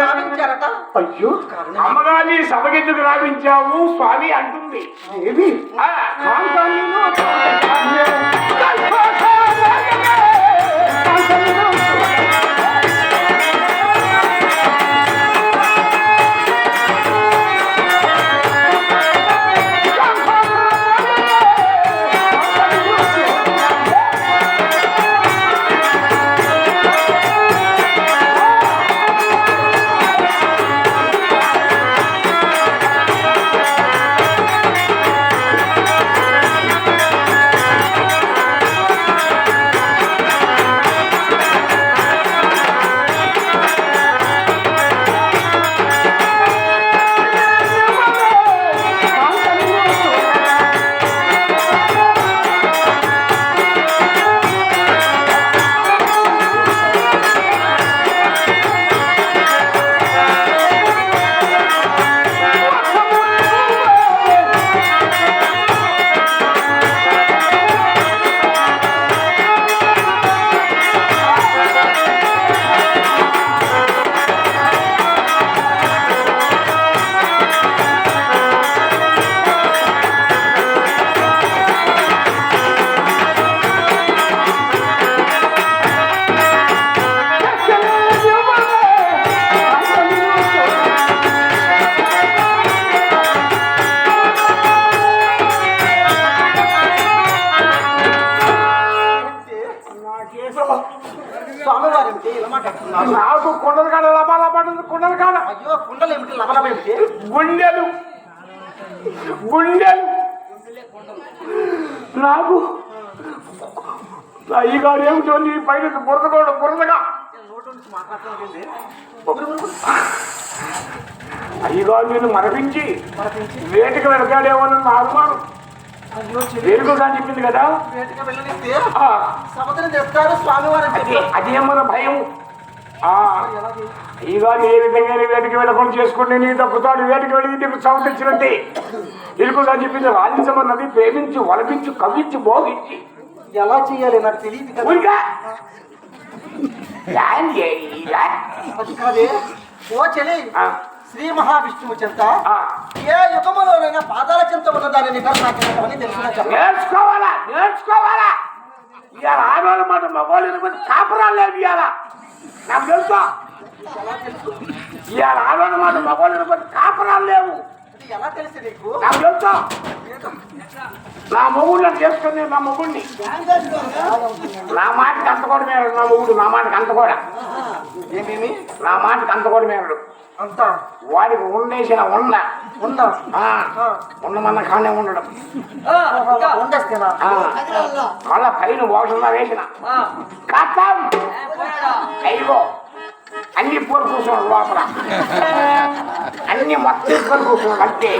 రావించారట. అయ్యో అమ్మగారిని సభకెందుకు రావించావు స్వామి అంటుంది. ఏమి నాకు కుండలు కాడ లబాలబాటు కుండలు కాడ. అయ్యో కుండలు ఏమిటి లబలబ ఏమిటి? గుండెలు గుండెలు నాకు అయ్యగారు ఏమిటో నీ పైన బురదగా నోటు నుంచి మాట్లాడుతుంది. అయ్యగారు నేను మరపించి వేటికి వెనకాడేమని నా అనుమానం. వేరుగా చెప్పింది కదా వేటికి వెళ్ళనిస్తే సముద్రం చెప్తారు స్వామివారి. అదేమన్న భయం. అయ్యగారు ఏ విధంగా వేటికి వెళ్ళకుండా చేసుకుంటే నీ తప్పుతాడు. వేటికి వెళ్ళి నీకు సమర్థించినట్టే ఇరుకుగా చెప్పింది. రాజించమన్నది ప్రేమించి వలపించి కవించి భోగించి ఎలా చేయాలి నాకు తెలియదు కదా. కాదే ఓ చెలి, శ్రీ మహావిష్ణువు చెంత ఏ యుగములోనైనా పాదాల చెంత ఉన్నదాన్ని నిగర్భాగ్యమని నేర్చుకోవాలా నేర్చుకోవాలా. ఇవాళ ఆడవాళ్ళ మాట మగవాళ్ళు కాపురాలు లేవు. ఇవాళ నాకు తెలుసా. ఇవాళ ఆడవాళ్ళ మాట మగవాళ్ళు కాపురాలు లేవు. ఎలా తెలుసు నీకు? నాకు తెలుసా. నా మొగుడు చేసుకుని నా మొగుడిని నా మాటకి అంత కూడా మేరడు. నా మొగుడు నా మాటకి అంత కూడా ఏమేమి నా మాటకి అంత కూడా మేరడు. అంతా వాడికి ఉండేసిన ఉండమన్న కానే ఉండడం. ఉండేస్తేనా మళ్ళా పైన వాసన వేసిన కథం అయ్యో అన్ని పొరు కూర్చున్నాడు లోపల. అన్ని మొత్తం పొరు కూర్చున్నాడు. అంతే